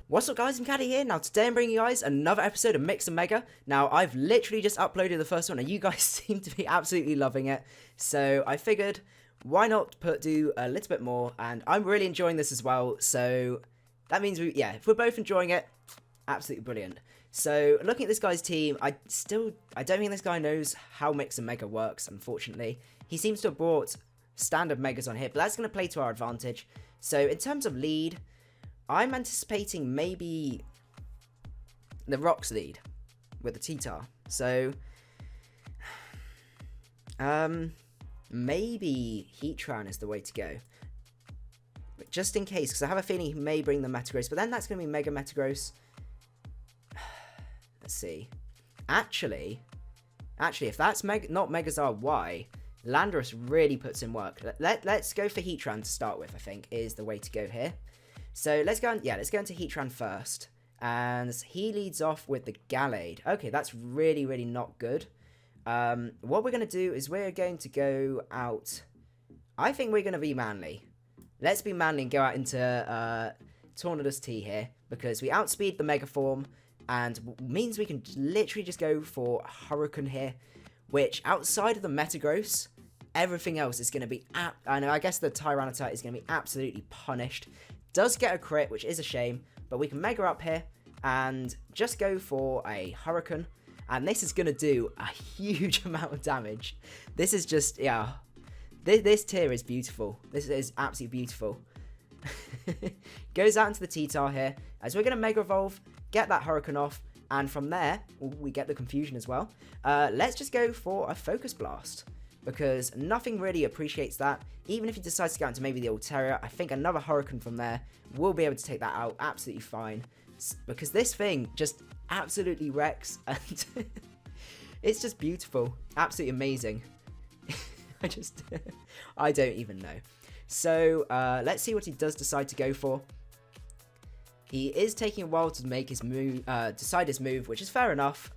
What's up guys, macadii here. Now today I'm bringing you guys another episode of Mix and Mega. Now I've literally just uploaded the first one and you guys seem to be absolutely loving it. So I figured why not do a little bit more, and I'm really enjoying this as well. So that means if we're both enjoying it, absolutely brilliant. So looking at this guy's team, I don't think this guy knows how Mix and Mega works, unfortunately. He seems to have brought standard Megas on here, but that's going to play to our advantage. So in terms of lead, I'm anticipating maybe the Rocks lead with the T-Tar. So, maybe Heatran is the way to go. But just in case, because I have a feeling he may bring the Metagross, but then that's going to be Mega Metagross. Let's see. Actually, if that's not Megazard Y, Landorus really puts in work. Let's go for Heatran to start with, I think, is the way to go here. So let's go into Heatran first, and he leads off with the Gallade. Okay, that's really, really not good. What we're going to do is we're going to go out. I think we're going to be manly. Let's be manly and go out into Tornadus-T here, because we outspeed the Mega Form, and means we can literally just go for Hurricane here, which outside of the Metagross, everything else is going to be, I guess the Tyranitar is going to be absolutely punished. Does get a crit, which is a shame, but we can Mega up here and just go for a Hurricane, and this is going to do a huge amount of damage. This is just, yeah, this tier is beautiful. This is absolutely beautiful. Goes out into the T-Tar here, as we're going to Mega Evolve, get that Hurricane off, and from there, we get the Confusion as well. Let's just go for a Focus Blast, because nothing really appreciates that. Even if he decides to go into maybe the Altaria, I think another Hurricane from there will be able to take that out absolutely fine. Because this thing just absolutely wrecks, and it's just beautiful. Absolutely amazing. I don't even know. So, let's see what he does decide to go for. He is taking a while to make his move, decide his move, which is fair enough.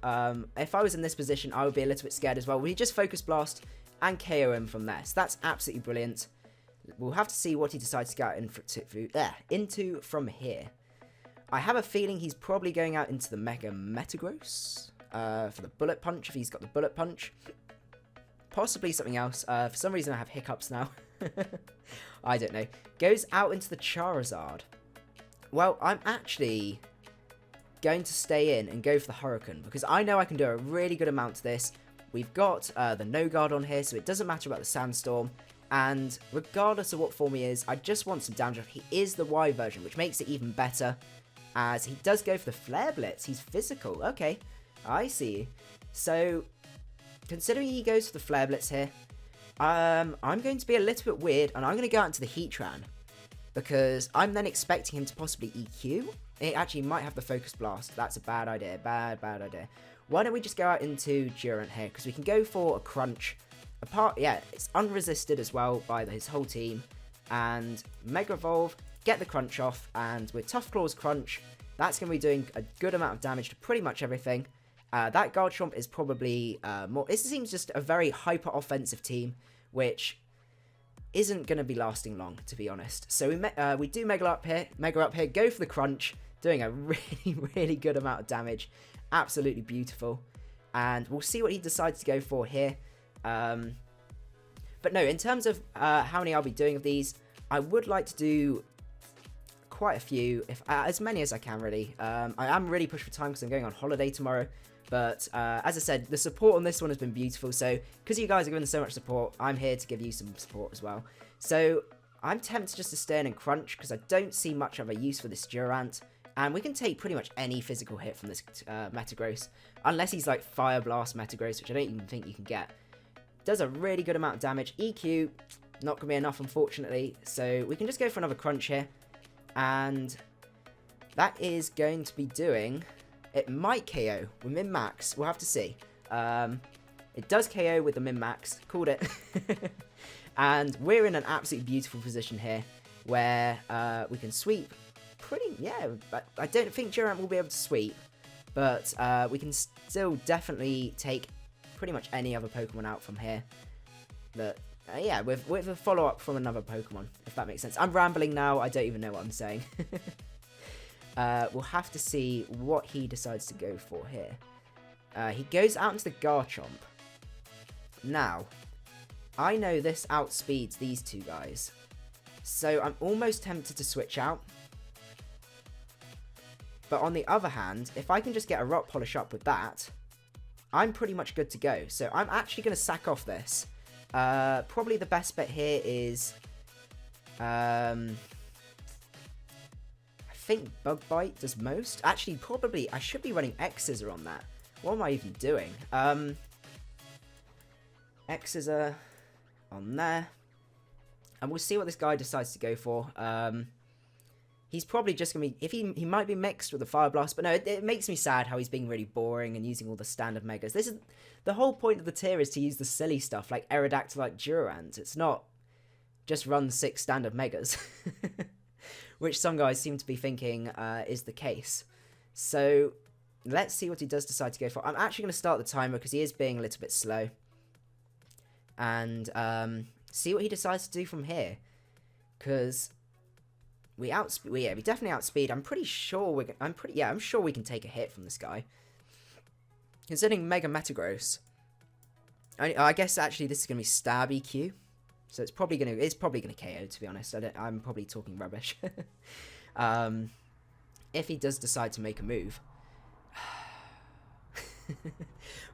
If I was in this position, I would be a little bit scared as well. We just Focus Blast and KO him from there. So that's absolutely brilliant. We'll have to see what he decides to go out into from here. I have a feeling he's probably going out into the Mega Metagross for the Bullet Punch, if he's got the Bullet Punch. Possibly something else. For some reason I have hiccups now. I don't know. Goes out into the Charizard. Well, I'm actually going to stay in and go for the Hurricane, because I know I can do a really good amount to this. We've got the No Guard on here, so it doesn't matter about the Sandstorm. And regardless of what form he is, I just want some damage off. He is the Y version, which makes it even better, as he does go for the Flare Blitz. He's physical. Okay, I see. So, considering he goes for the Flare Blitz here, I'm going to be a little bit weird, and I'm going to go out into the Heatran, because I'm then expecting him to possibly EQ. It actually might have the Focus Blast. That's a bad idea. Bad idea. Why don't we just go out into Durant here, because we can go for a Crunch. It's unresisted as well by his whole team. And Mega Evolve, get the Crunch off, and with Tough Claws Crunch, that's going to be doing a good amount of damage to pretty much everything. That Garchomp is probably more... This seems just a very hyper-offensive team, which isn't going to be lasting long, to be honest. So we do Mega up here, go for the Crunch, doing a really, really good amount of damage. Absolutely beautiful. And we'll see what he decides to go for here. But no, in terms of how many I'll be doing of these, I would like to do quite a few, as many as I can, really. I am really pushed for time because I'm going on holiday tomorrow. But as I said, the support on this one has been beautiful. So because you guys are giving so much support, I'm here to give you some support as well. So I'm tempted just to stay in and Crunch, because I don't see much of a use for this Durant. And we can take pretty much any physical hit from this Metagross, unless he's like Fire Blast Metagross, which I don't even think you can get. Does a really good amount of damage. EQ, not going to be enough, unfortunately. So we can just go for another Crunch here. And that is going to be doing... It might KO with Min-Max. We'll have to see. It does KO with the Min-Max. Called it. And we're in an absolutely beautiful position here, where we can sweep I don't think Durant will be able to sweep, but we can still definitely take pretty much any other Pokemon out from here. With a follow-up from another Pokemon, if that makes sense. I'm rambling now, I don't even know what I'm saying. we'll have to see what he decides to go for here. He goes out into the Garchomp. Now, I know this outspeeds these two guys, so I'm almost tempted to switch out. But on the other hand, if I can just get a Rock Polish up with that, I'm pretty much good to go. So I'm actually going to sack off this. Probably the best bet here is... I think Bug Bite does most. Actually, probably I should be running X-Scissor on that. What am I even doing? X-Scissor on there. And we'll see what this guy decides to go for. He's probably just going to be... He might be mixed with the Fire Blast. But no, it makes me sad how he's being really boring and using all the standard Megas. This is... The whole point of the tier is to use the silly stuff like Aerodactylite Durant. It's not just run 6 standard Megas. Which some guys seem to be thinking is the case. So, let's see what he does decide to go for. I'm actually going to start the timer because he is being a little bit slow. And see what he decides to do from here. Because... we definitely outspeed. I'm pretty sure I'm sure we can take a hit from this guy. Considering Mega Metagross. I guess actually this is gonna be Stab EQ. So it's probably gonna KO, to be honest. I'm probably talking rubbish. If he does decide to make a move.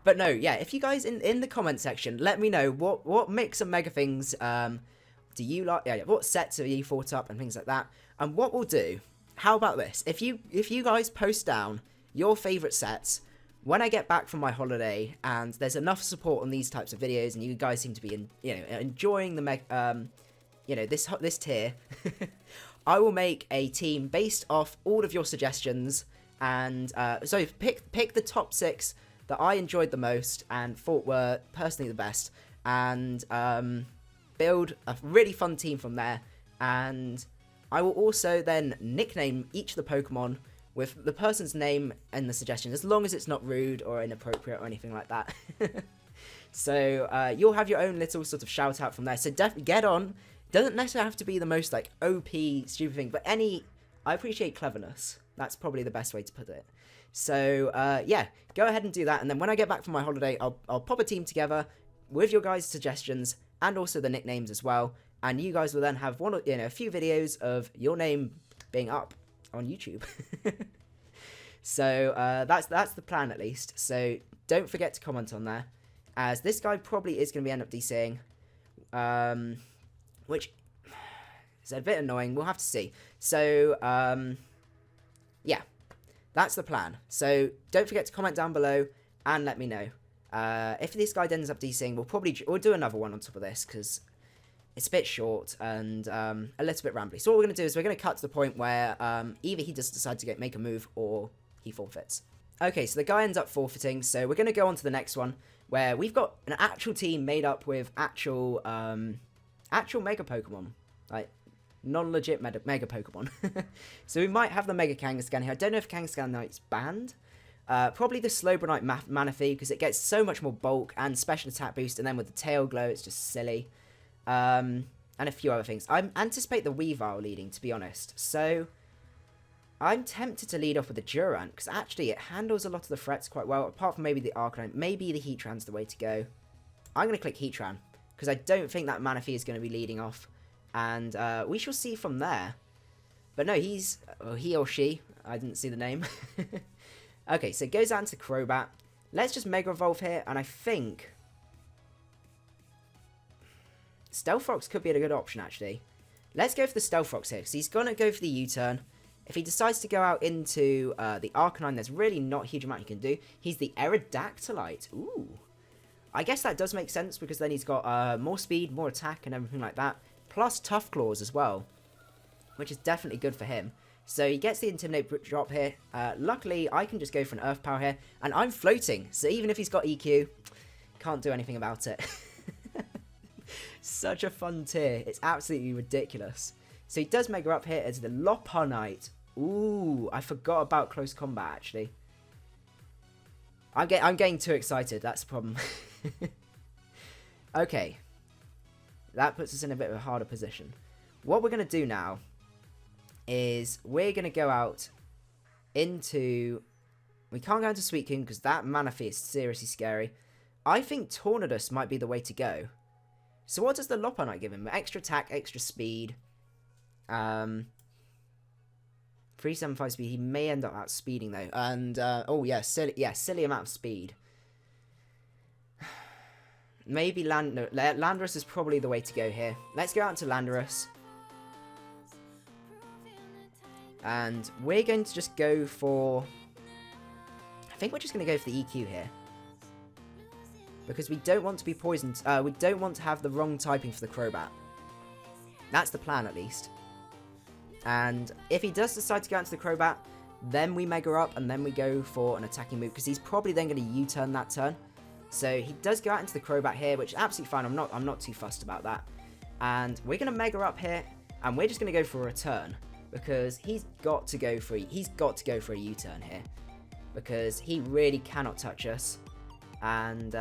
But no, yeah, if you guys in the comment section, let me know what mix of Mega things do you like? Yeah, what sets are you thought up and things like that. And what we'll do, how about this? If you guys post down your favourite sets, when I get back from my holiday and there's enough support on these types of videos and you guys seem to be enjoying the this tier, I will make a team based off all of your suggestions and so pick the top 6 that I enjoyed the most and thought were personally the best, and build a really fun team from there. And I will also then nickname each of the Pokemon with the person's name in the suggestion, as long as it's not rude or inappropriate or anything like that. So you'll have your own little sort of shout out from there. So definitely get on. Doesn't necessarily have to be the most like OP stupid thing, but I appreciate cleverness. That's probably the best way to put it. So yeah, go ahead and do that. And then when I get back from my holiday, I'll pop a team together with your guys' suggestions and also the nicknames as well. And you guys will then have a few videos of your name being up on YouTube. So that's the plan at least. So don't forget to comment on there, as this guy probably is going to end up DCing, which is a bit annoying. We'll have to see. So yeah, that's the plan. So don't forget to comment down below and let me know. If this guy ends up DCing, we'll do another one on top of this because it's a bit short and a little bit rambly. So what we're going to do is we're going to cut to the point where either he just decides to make a move or he forfeits. Okay, so the guy ends up forfeiting, so we're going to go on to the next one where we've got an actual team made up with actual Mega Pokemon, like non-legit Mega Pokemon. So we might have the Mega Kangaskhan here. I don't know if Kangaskhanite's banned. Probably the Slowbronite Manaphy, because it gets so much more bulk and special attack boost, and then with the tail glow, it's just silly. And a few other things. I anticipate the Weavile leading, to be honest. So I'm tempted to lead off with the Durant, because actually it handles a lot of the threats quite well, apart from maybe the Arcanine. Maybe the Heatran's the way to go. I'm going to click Heatran, because I don't think that Manaphy is going to be leading off. And we shall see from there. But no, he or she, I didn't see the name. Okay, so it goes out into Crobat. Let's just Mega Evolve here, and I think Stealth Rocks could be a good option, actually. Let's go for the Stealth Rocks here, because he's going to go for the U-turn. If he decides to go out into the Arcanine, there's really not a huge amount he can do. He's the Aerodactylite. Ooh. I guess that does make sense, because then he's got more speed, more attack, and everything like that. Plus Tough Claws as well, which is definitely good for him. So he gets the Intimidate drop here. Luckily, I can just go for an Earth Power here. And I'm floating, so even if he's got EQ, can't do anything about it. Such a fun tier. It's absolutely ridiculous. So he does Mega up here as the Lopunite. Ooh, I forgot about Close Combat, actually. I'm getting too excited. That's the problem. Okay. That puts us in a bit of a harder position. What we're going to do now is we're going to go out into... We can't go into Suicune because that Manaphy is seriously scary. I think Tornadus might be the way to go. So what does the Lopunite give him? Extra attack, extra speed. 375 speed. He may end up outspeeding though. And, oh yeah, silly amount of speed. Maybe Landorus is probably the way to go here. Let's go out to Landorus. And we're going to just go for... I think we're just going to go for the EQ here. Because we don't want to be poisoned. We don't want to have the wrong typing for the Crobat. That's the plan, at least. And if he does decide to go into the Crobat, then we Mega Up and then we go for an attacking move. Because he's probably then going to U-turn that turn. So he does go out into the Crobat here, which is absolutely fine. I'm not too fussed about that. And we're going to Mega Up here. And we're just going to go for a return. Because he's got to go for a U-turn here. Because he really cannot touch us. And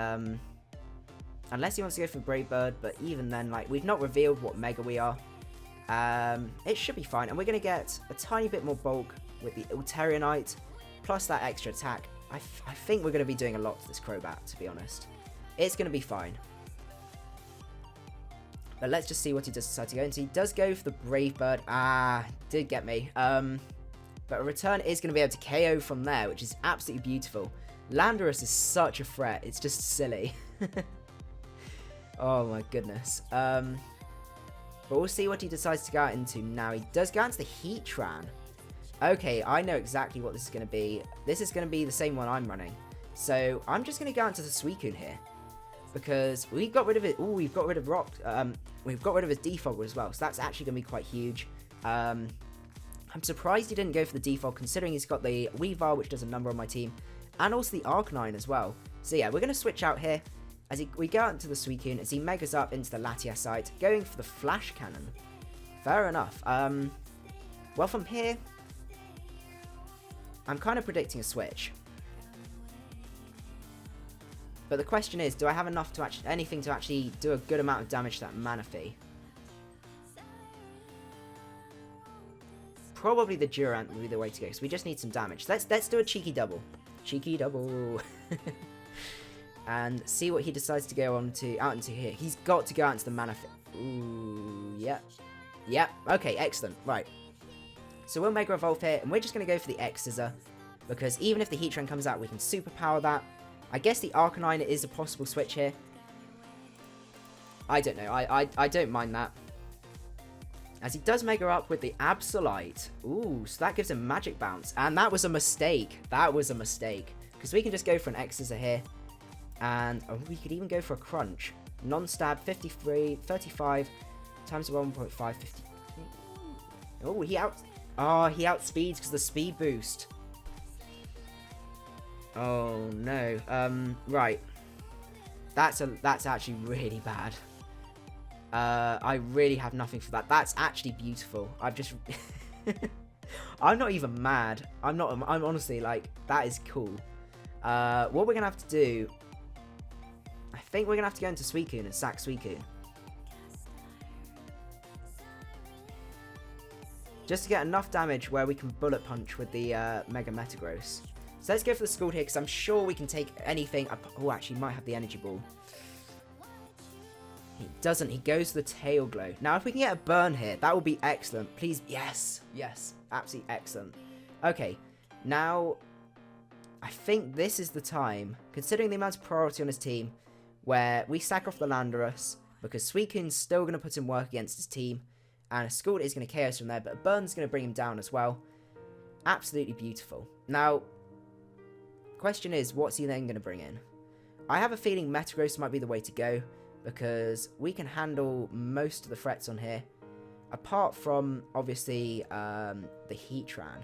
unless he wants to go for Brave Bird, but even then, like, we've not revealed what Mega we are. It should be fine, and we're going to get a tiny bit more bulk with the Altarianite, plus that extra attack. I think we're going to be doing a lot to this Crobat, to be honest. It's going to be fine. But let's just see what he does decide to go into. He does go for the Brave Bird. Did get me. But a return is going to be able to KO from there, which is absolutely beautiful. Landorus is such a threat. It's just silly. Oh my goodness. But we'll see what he decides to go out into now. He does go into the Heatran. Okay, I know exactly what this is going to be. This is going to be the same one I'm running. So I'm just going to go into the Suicune here. Because we got rid of it. Oh, we've got rid of Rock. We've got rid of his Defogger as well. So that's actually going to be quite huge. I'm surprised he didn't go for the Defog, considering he's got the Weavile, which does a number on my team. And also the Arcanine as well. So yeah, we're going to switch out here. As we go out into the Suicune, as he Megas up into the Latiasite, going for the Flash Cannon. Fair enough. Well, from here, I'm kind of predicting a switch. But the question is, do I have enough to anything to actually do a good amount of damage to that Manaphy? Probably the Durant would be the way to go, because we just need some damage. Let's do a cheeky double. Cheeky double. And see what he decides to go out into here. He's got to go out into the Manaphy. Ooh, yep. Yep, okay, excellent. Right. So we'll Mega Evolve here, and we're just going to go for the X-Scissor. Because even if the Heatran comes out, we can Superpower that. I guess the Arcanine is a possible switch here. I don't know. I don't mind that. As he does Mega Up with the Absolite. Ooh, so that gives him Magic Bounce. And that was a mistake. That was a mistake. Because we can just go for an X-Scissor here. And we could even go for a Crunch. Non-stab, 35 times 1.5, 50. Oh, he outspeeds because of the speed boost. Oh, no. Right. That's actually really bad. I really have nothing for that. That's actually beautiful. I've just... I'm not even mad. I'm honestly, like, that is cool. What we're going to have to do... I think we're going to have to go into Suicune and sack Suicune. Just to get enough damage where we can Bullet Punch with the Mega Metagross. So let's go for the Scald here, because I'm sure we can take anything. Oh, actually, he might have the Energy Ball. He doesn't. He goes for the Tail Glow. Now, if we can get a burn here, that would be excellent. Please. Yes. Yes. Absolutely excellent. Okay. Now, I think this is the time, considering the amount of priority on his team, where we sack off the Landorus, because Suicune's still going to put in work against his team, and a Scald is going to KO us from there, but a Burn's going to bring him down as well. Absolutely beautiful. Now, question is, what's he then going to bring in? I have a feeling Metagross might be the way to go, because we can handle most of the threats on here, apart from, obviously, the Heatran.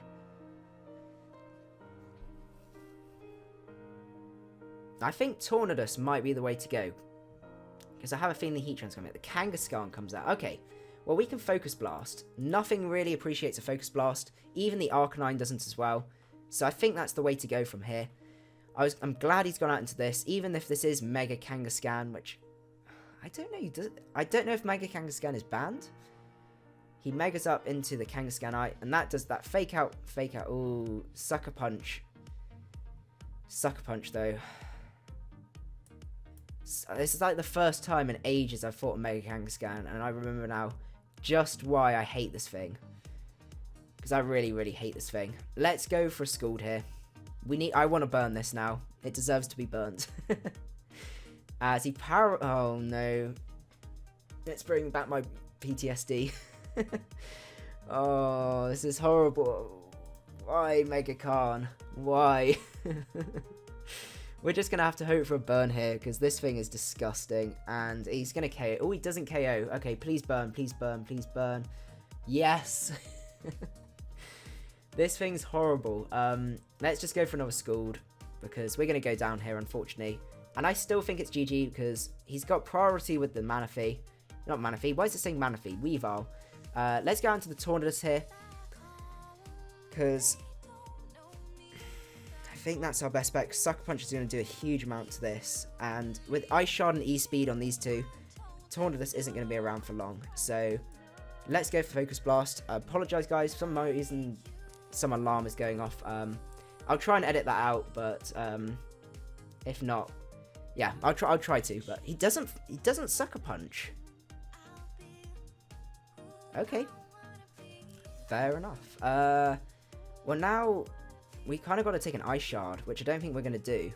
I think Tornadus might be the way to go, because I have a feeling the Heatran's coming out. The Kangaskhan comes out. Okay, well, we can Focus Blast. Nothing really appreciates a Focus Blast. Even the Arcanine doesn't as well. So I think that's the way to go from here. I'm glad he's gone out into this, even if this is Mega Kangaskhan, which I don't know. I don't know if Mega Kangaskhan is banned. He Megas up into the Kangaskhanite, and that does that fake out. Ooh, Sucker Punch. Sucker Punch, though. This is like the first time in ages I've fought a Mega Kangaskhan, and I remember now just why I hate this thing. Because I really, really hate this thing. Let's go for a Scald here. I want to burn this now. It deserves to be burnt. As he power... Oh, no. Let's bring back my PTSD. Oh, this is horrible. Why, Mega Khan? Why? We're just going to have to hope for a burn here, because this thing is disgusting. And he's going to KO. Oh, he doesn't KO. Okay, please burn, please burn, please burn. Yes! This thing's horrible. Let's just go for another Scald, because we're going to go down here, unfortunately. And I still think it's GG, because he's got priority with the Manaphy. Not Manaphy. Why is it saying Manaphy? Weavile. Let's go into the Tornadus here, because I think that's our best bet. Sucker Punch is going to do a huge amount to this, and with Ice Shard and E-Speed on these two, Tornadus isn't going to be around for long. So let's go for Focus Blast. I apologise, guys. For some reason, some alarm is going off. I'll try and edit that out, but if not, yeah, I'll try to. But he doesn't Sucker Punch. Okay, fair enough. Well, now we kind of got to take an Ice Shard, which I don't think we're going to do.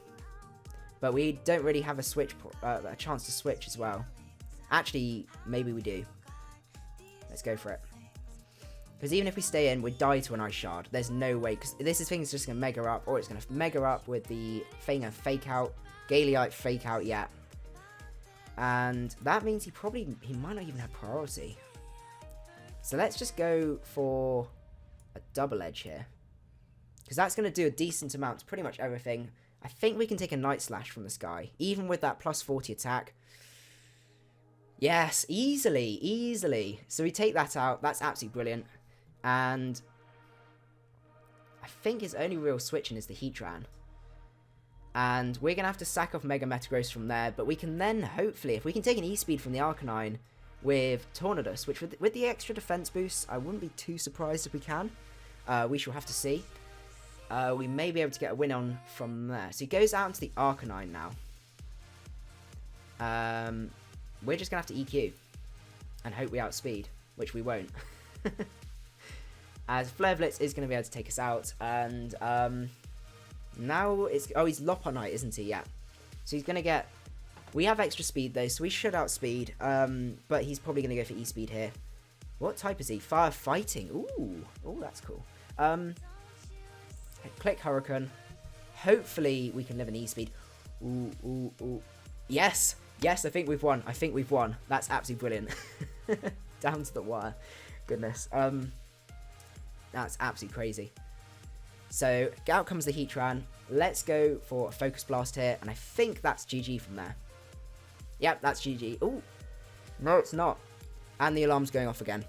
But we don't really have a chance to switch as well. Actually, maybe we do. Let's go for it. Because even if we stay in, we die to an Ice Shard. There's no way, because this thing's just going to Mega up, or it's going to Mega up with the thing of Fake Out. Galeite Fake Out, yeah. And that means he might not even have priority. So let's just go for a Double Edge here. Because that's going to do a decent amount to pretty much everything. I think we can take a Night Slash from this guy, even with that plus 40 attack. Yes, easily, easily. So we take that out. That's absolutely brilliant. And I think his only real switching is the Heatran. And we're going to have to sack off Mega Metagross from there. But we can then, hopefully, if we can take an E-Speed from the Arcanine with Tornadus, which with the extra defense boost, I wouldn't be too surprised if we can. We shall have to see. We may be able to get a win on from there. So he goes out into the Arcanine now. We're just going to have to EQ and hope we outspeed, which we won't. As Flare Blitz is going to be able to take us out. And now it's... Oh, he's Lopunite, isn't he? Yeah. So he's going to get... We have extra speed, though, so we should outspeed. But he's probably going to go for E-Speed here. What type is he? Fire Fighting. Ooh. Ooh, that's cool. Click Hurricane. Hopefully we can live an E-Speed. Ooh, ooh, ooh. Yes! Yes, I think we've won. I think we've won. That's absolutely brilliant. Down to the wire. Goodness. That's absolutely crazy. So, out comes the Heatran. Let's go for a Focus Blast here. And I think that's GG from there. Yep, that's GG. Ooh. No, it's not. And the alarm's going off again.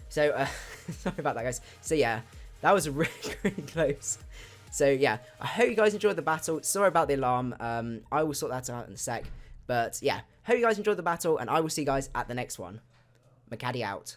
So, sorry about that, guys. So, yeah. That was really, really close. So, yeah. I hope you guys enjoyed the battle. Sorry about the alarm. I will sort that out in a sec. But, yeah. Hope you guys enjoyed the battle. And I will see you guys at the next one. Macadii out.